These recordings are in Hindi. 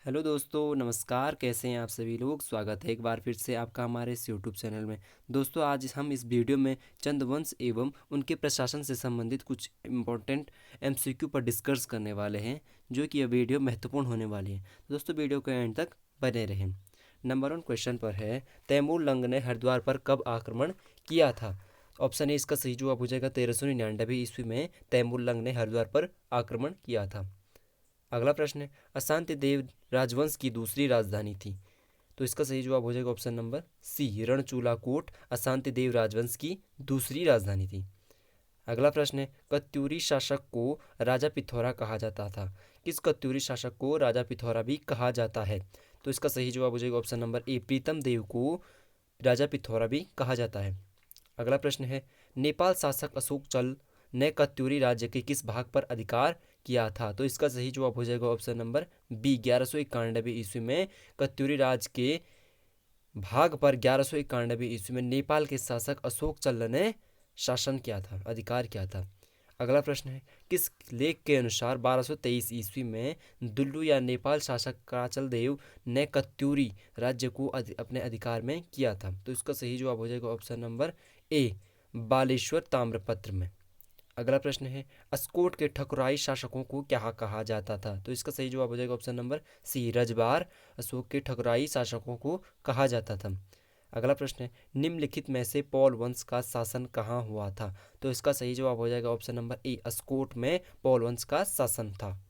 हेलो दोस्तों, नमस्कार। कैसे हैं आप सभी लोग? स्वागत है एक बार फिर से आपका हमारे इस यूट्यूब चैनल में। दोस्तों, आज हम इस वीडियो में चंद वंश एवं उनके प्रशासन से संबंधित कुछ इम्पोर्टेंट एमसीक्यू पर डिस्कस करने वाले हैं, जो कि यह वीडियो महत्वपूर्ण होने वाली है। तो दोस्तों, वीडियो के एंड तक बने रहें। नंबर 1 क्वेश्चन पर है, तैमूर लंग ने हरिद्वार पर कब आक्रमण किया था? ऑप्शन ए इसका सही जवाब हो जाएगा 1399 ईस्वी में तैमूर लंग ने हरिद्वार पर आक्रमण किया था। अगला प्रश्न है, अशांति देव राजवंश की दूसरी राजधानी थी। तो इसका सही जवाब हो जाएगा ऑप्शन नंबर सी, रणचूलाकोट अशांति देव राजवंश की दूसरी राजधानी थी। अगला प्रश्न है, कत्यूरी शासक को राजा पिथौरा कहा जाता था। किस कत्यूरी शासक को राजा पिथौरा भी कहा जाता है? तो इसका सही जवाब हो जाएगा ऑप्शन नंबर ए, प्रीतम देव को राजा पिथौरा भी कहा जाता है। अगला प्रश्न है, नेपाल शासक अशोक चल ने कत्यूरी राज्य के किस भाग पर अधिकार किया था? तो इसका सही जवाब हो जाएगा ऑप्शन नंबर बी, 1191 ईस्वी में कत्यूरी राज्य के भाग पर 1191 ईस्वी में नेपाल के शासक अशोक चल्ल ने शासन किया था, अधिकार किया था। अगला प्रश्न है, किस लेख के अनुसार 1223 ईस्वी में दुल्लू या नेपाल शासक काचल देव ने कत्यूरी राज्य को अपने अधिकार में किया था? तो इसका सही जवाब हो जाएगा ऑप्शन नंबर ए, बालेश्वर ताम्रपत्र में। अगला प्रश्न है, अस्कोट के ठकुराई शासकों को क्या कहा जाता था? तो इसका सही जवाब हो जाएगा ऑप्शन नंबर सी, रजबार अशोक के ठकुराई शासकों को कहा जाता था। अगला प्रश्न है, निम्नलिखित में से पौल वंश का शासन कहाँ हुआ था? तो इसका सही जवाब हो जाएगा ऑप्शन नंबर ए, अस्कोट में पौल वंश का शासन था।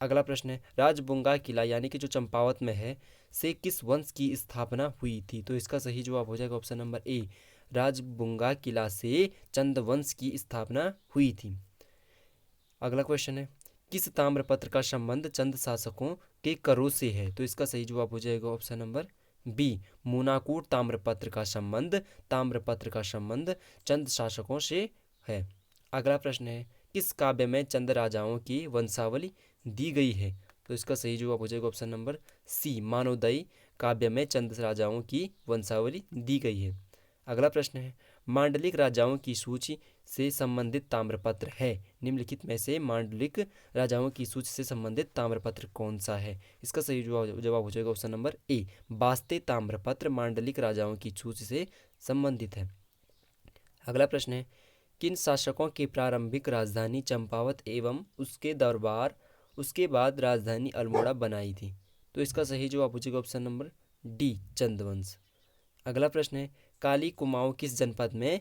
अगला प्रश्न है, राजबुंगा किला यानी कि जो चंपावत में है से किस वंश की स्थापना हुई थी? तो इसका सही जवाब हो जाएगा ऑप्शन नंबर ए, राजबुंगा किला से चंद वंश की स्थापना हुई थी। अगला क्वेश्चन है, किस ताम्रपत्र का संबंध चंद शासकों के करों से है? तो इसका सही जवाब हो जाएगा ऑप्शन नंबर बी, मूनाकूट ताम्रपत्र का संबंध चंद शासकों से है। अगला प्रश्न है, किस काव्य में चंद राजाओं की वंशावली दी गई है? तो इसका सही जवाब हो जाएगा ऑप्शन नंबर सी, मानवदई काव्य में चंद राजाओं की वंशावली दी गई है। अगला प्रश्न है, मांडलिक राजाओं की सूची से संबंधित ताम्रपत्र है। निम्नलिखित में से मांडलिक राजाओं की सूची से संबंधित ताम्रपत्र कौन सा है? इसका सही जवाब हो जाएगा ऑप्शन नंबर ए, बास्ते ताम्रपत्र मांडलिक राजाओं की सूची से संबंधित है। अगला प्रश्न है, किन शासकों की प्रारंभिक राजधानी चंपावत एवं उसके बाद राजधानी अल्मोड़ा बनाई थी? तो इसका सही जवाब हो जाएगा ऑप्शन नंबर डी, चंदवंश। अगला प्रश्न है, काली कुमाऊं किस जनपद में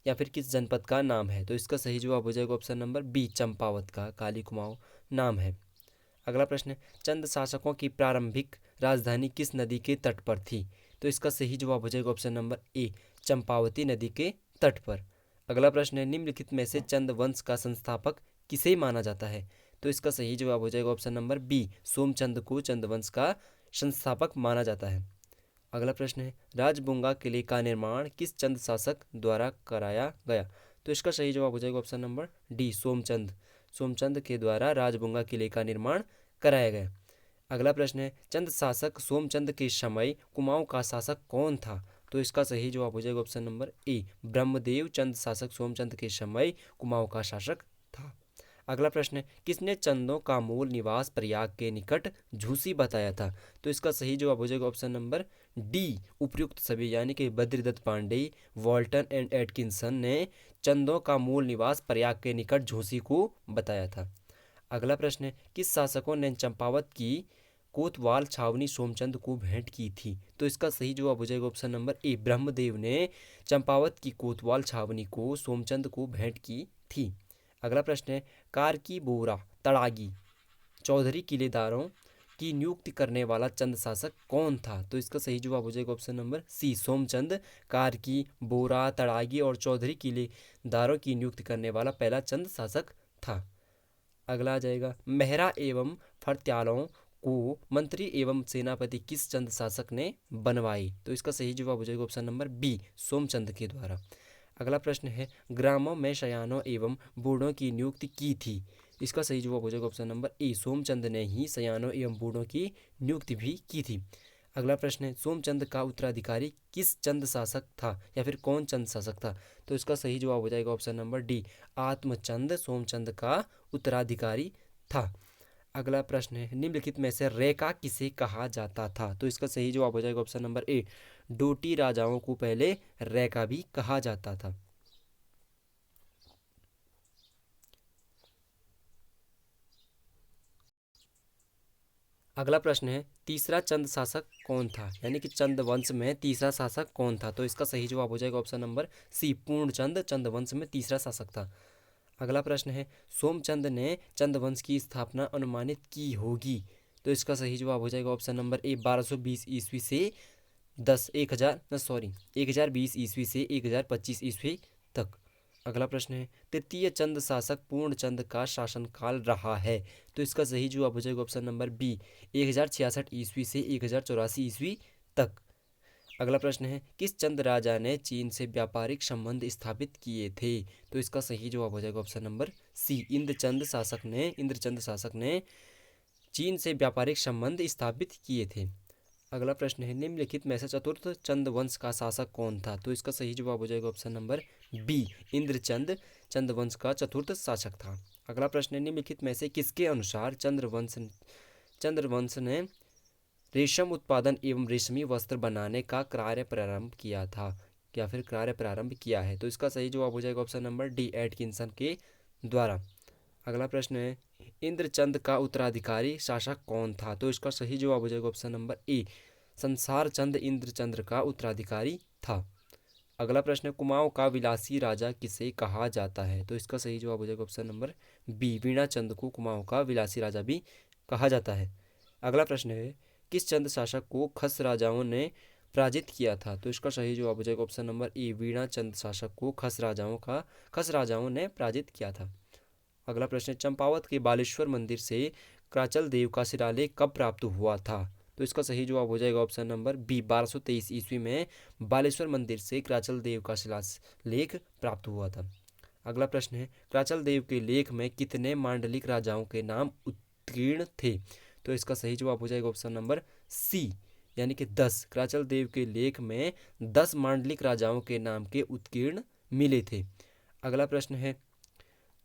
या फिर किस जनपद का नाम है? तो इसका सही जवाब हो जाएगा ऑप्शन नंबर बी, चंपावत का काली कुमाऊं नाम है। अगला प्रश्न है, चंद शासकों की प्रारंभिक राजधानी किस नदी के तट पर थी? तो इसका सही जवाब हो जाएगा ऑप्शन नंबर ए, चंपावती नदी के तट पर। अगला प्रश्न है, निम्नलिखित में से चंद वंश का संस्थापक किसे माना जाता है? तो इसका सही जवाब हो जाएगा ऑप्शन नंबर बी, सोमचंद को चंद वंश का संस्थापक माना जाता है। अगला प्रश्न है, राजबुंगा किले का निर्माण किस चंद शासक द्वारा कराया गया? तो इसका सही जवाब हो जाएगा ऑप्शन नंबर डी, सोमचंद के द्वारा राजबुंगा किले का निर्माण कराया गया। अगला प्रश्न है, चंद शासक सोमचंद के समय कुमाऊं का शासक कौन था? तो इसका सही जवाब हो जाएगा ऑप्शन नंबर ए, ब्रह्मदेव चंद शासक सोमचंद के समय कुमाऊं का शासक था। अगला प्रश्न है, किसने चंदों का मूल निवास प्रयाग के निकट झूसी बताया था? तो इसका सही जवाब हो जाएगा ऑप्शन नंबर डी, उपर्युक्त सभी यानी कि बद्रीदत्त पांडेय, वॉल्टन एंड एटकिंसन ने चंदों का मूल निवास प्रयाग के निकट झूसी को बताया था। अगला प्रश्न है, किस शासकों ने चंपावत की कोतवाल छावनी सोमचंद को भेंट की थी? तो इसका सही जवाब हो जाएगा ऑप्शन नंबर ए, ब्रह्मदेव ने चंपावत की कोतवाल छावनी को सोमचंद को भेंट की थी। अगला प्रश्न है, कार की बोरा तड़ागी चौधरी किलेदारों की नियुक्ति करने वाला चंद शासक कौन था? तो इसका सही जवाब हो जाएगा option number C, Somchand Karki, Bora, Tadagi और चौधरी किलेदारों की नियुक्ति करने वाला पहला चंद शासक था। अगला आ जाएगा, मेहरा एवं फर्त्यालों को मंत्री एवं सेनापति किस चंद शासक ने बनवाई? तो इसका सही जवाब हो जाएगा ऑप्शन नंबर बी, सोमचंद के द्वारा। अगला प्रश्न है, ग्रामों में शयानों एवं बूढ़ों की नियुक्ति की थी? इसका सही जवाब हो जाएगा ऑप्शन नंबर ए, सोमचंद ने ही सयानों एवं बूढ़ों की नियुक्ति भी की थी। अगला प्रश्न है, सोमचंद का उत्तराधिकारी किस चंद शासक था या फिर कौन चंद शासक था? तो इसका सही जवाब हो जाएगा ऑप्शन नंबर डी, आत्मचंद सोमचंद का उत्तराधिकारी था। अगला प्रश्न है, निम्नलिखित में से रेखा किसे कहा जाता था? तो इसका सही जवाब हो जाएगा ऑप्शन नंबर ए, डोटी राजाओं को पहले रेखा भी कहा जाता था। अगला प्रश्न है, तीसरा चंद शासक कौन था? यानी कि चंद वंश में तीसरा शासक कौन था? तो इसका सही जवाब हो जाएगा ऑप्शन नंबर सी, पूर्णचंद चंद वंश में तीसरा शासक था। अगला प्रश्न है, सोमचंद ने चंद वंश की स्थापना अनुमानित की होगी? तो इसका सही जवाब हो जाएगा ऑप्शन नंबर ए, 1220 ईस्वी से 1020 ईस्वी से 1025 ईस्वी तक। अगला प्रश्न है, तृतीय चंद शासक पूर्णचंद का शासनकाल रहा है? तो इसका सही जवाब हो जाएगा ऑप्शन नंबर बी, 1066 ईस्वी से 1084 ईस्वी तक। अगला प्रश्न है, किस चंद राजा ने चीन से व्यापारिक संबंध स्थापित किए थे? तो इसका सही जवाब हो जाएगा ऑप्शन नंबर सी, इंद्रचंद शासक ने चीन से व्यापारिक संबंध स्थापित किए थे। अगला प्रश्न है, निम्नलिखित में से चतुर्थ चंद वंश का शासक कौन था? तो इसका सही जवाब हो जाएगा ऑप्शन नंबर बी, इंद्रचंद चंद वंश का चतुर्थ शासक था। अगला प्रश्न है, निम्नलिखित में से किसके अनुसार चंद्रवंश ने रेशम उत्पादन एवं रेशमी वस्त्र बनाने का कार्य प्रारंभ किया था या फिर कार्य प्रारंभ किया है? तो इसका सही जवाब हो जाएगा ऑप्शन नंबर डी, एटकिंसन के द्वारा। अगला प्रश्न है, इंद्रचंद का उत्तराधिकारी शासक कौन था? तो इसका सही जवाब हो जाएगा ऑप्शन नंबर ए, संसार चंद इंद्रचंद का उत्तराधिकारी था। अगला प्रश्न है, कुमाऊं का विलासी राजा किसे कहा जाता है? तो इसका सही जवाब हो जाएगा ऑप्शन नंबर बी, वीणा चंद को कुमाऊं का विलासी राजा भी कहा जाता है। अगला प्रश्न है, किस चंद शासक को खस राजाओं ने पराजित किया था? तो इसका सही जवाब हो जाएगा ऑप्शन नंबर ए, वीणा चंद शासक को खस राजाओं ने पराजित किया था। अगला प्रश्न है, चंपावत के बालेश्वर मंदिर से क्राचल देव का शिलालेख कब प्राप्त हुआ था? तो इसका सही जवाब हो जाएगा ऑप्शन नंबर बी, 1223 ईस्वी में बालेश्वर मंदिर से क्राचल देव का शिलालेख प्राप्त हुआ था। अगला प्रश्न है, क्राचल देव के लेख में कितने मांडलिक राजाओं के नाम उत्कीर्ण थे? तो इसका सही जवाब हो जाएगा ऑप्शन नंबर सी, यानी कि 10। क्राचल देव के लेख में 10 मांडलिक राजाओं के नाम के उत्कीर्ण मिले थे। अगला प्रश्न है,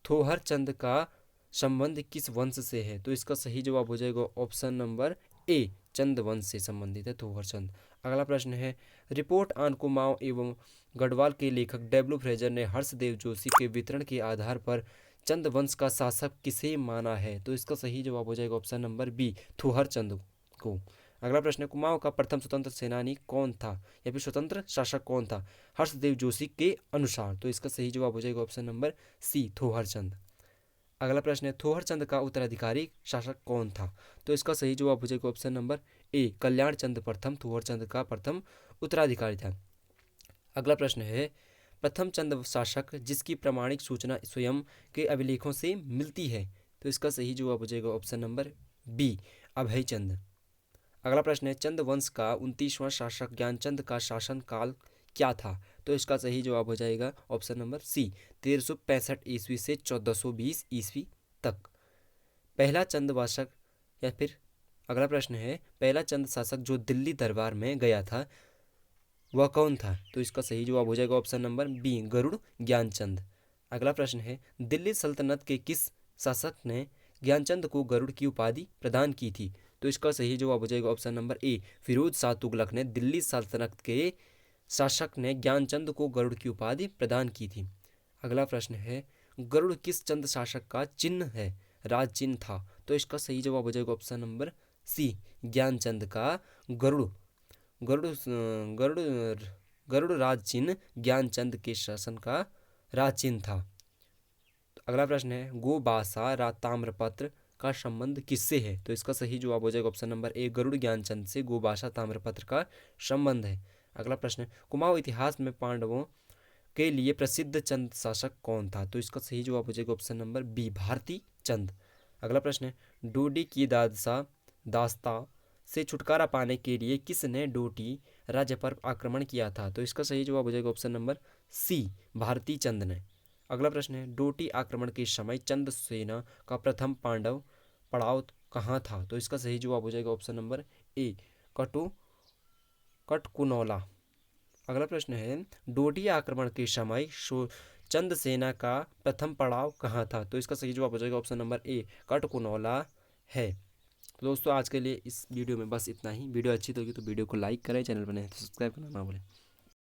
थोहर चंद का संबंध किस वंश से है? तो इसका सही जवाब हो जाएगा ऑप्शन नंबर ए, चंद वंश से संबंधित है थोहर चंद। अगला प्रश्न है, रिपोर्ट ऑन कुमाऊं एवं गढ़वाल के लेखक डब्ल्यू फ्रेजर ने हर्षदेव जोशी के वितरण के आधार पर चंद वंश का शासक किसे माना है? तो इसका सही जवाब हो जाएगा ऑप्शन नंबर बी, थोहर चंद को। अगला प्रश्न है, कुमाऊं का प्रथम स्वतंत्र सेनानी कौन था या फिर स्वतंत्र शासक कौन था हर्षदेव जोशी के अनुसार? तो इसका सही जवाब हो जाएगा ऑप्शन नंबर सी, थोहर चंद। अगला प्रश्न है, थोहर चंद का उत्तराधिकारी शासक कौन था? तो इसका सही जवाब हो जाएगा ऑप्शन नंबर ए, कल्याण चंद प्रथम थोहर चंद का प्रथम उत्तराधिकारी था। अगला प्रश्न है, प्रथम चंद शासक जिसकी प्रमाणिक सूचना स्वयं के अभिलेखों से मिलती है? तो इसका सही जवाब हो जाएगा ऑप्शन नंबर बी, अभय चंद। अगला प्रश्न है, चंद वंश का 29वां शासक ज्ञानचंद का शासन काल क्या था? तो इसका सही जवाब हो जाएगा ऑप्शन नंबर सी, 1365 ईस्वी से 1420 ईस्वी तक। पहला चंद शासक या फिर अगला प्रश्न है, पहला चंद शासक जो दिल्ली दरबार में गया था वह कौन था? तो इसका सही जवाब हो जाएगा option number B, Garud Gyanchand. अगला प्रश्न है, दिल्ली सल्तनत के किस शासक ने ज्ञानचंद को गरुड़ की उपाधि प्रदान की थी? तो इसका सही जवाब हो जाएगा option number A, Firoz Shah Tughlaq ने दिल्ली सल्तनत के शासक ने ज्ञानचंद को गरुड़ की उपाधि प्रदान की थी। अगला प्रश्न है, गरुड़ किस चंद शासक का चिन्ह है, राज चिन्ह था? तो इसका सही जवाब हो जाएगा ऑप्शन नंबर सी, ज्ञानचंद का गरुड़ गरुड़ गरुड़ गरुड़ राज चिन्ह ज्ञानचंद के शासन का राज चिन्ह था। अगला प्रश्न है, गोबासा ताम्रपत्र का संबंध किससे है? तो इसका सही जवाब हो जाएगा option number A, Garud Gyanchand से गोबासा ताम्रपत्र का संबंध है। अगला प्रश्न है, कुमाऊं इतिहास में पांडवों के लिए प्रसिद्ध चंद शासक कौन था? तो इसका सही जवाब हो जाएगा ऑप्शन नंबर बी, भारती चंद। अगला प्रश्न है, डोडी की दास्ता से छुटकारा पाने के लिए किसने डोटी राज्य पर आक्रमण किया था? तो इसका सही जवाब हो जाएगा ऑप्शन नंबर सी, भारती चंद ने। अगला प्रश्न है, डोटी आक्रमण के समय चंद सेना का प्रथम पांडव पड़ाव कहाँ था? तो इसका सही जवाब हो जाएगा ऑप्शन नंबर ए, कटकुनौला। अगला प्रश्न है, डोडी आक्रमण के समय चंद सेना का प्रथम पड़ाव कहाँ था? तो इसका सही जवाब हो जाएगा ऑप्शन नंबर ए, कटकुनौला है। तो दोस्तों आज के लिए इस वीडियो में बस इतना ही। वीडियो अच्छी लगी तो वीडियो को लाइक करें, चैनल पर नए हैं तो सब्सक्राइब करना ना भूलें।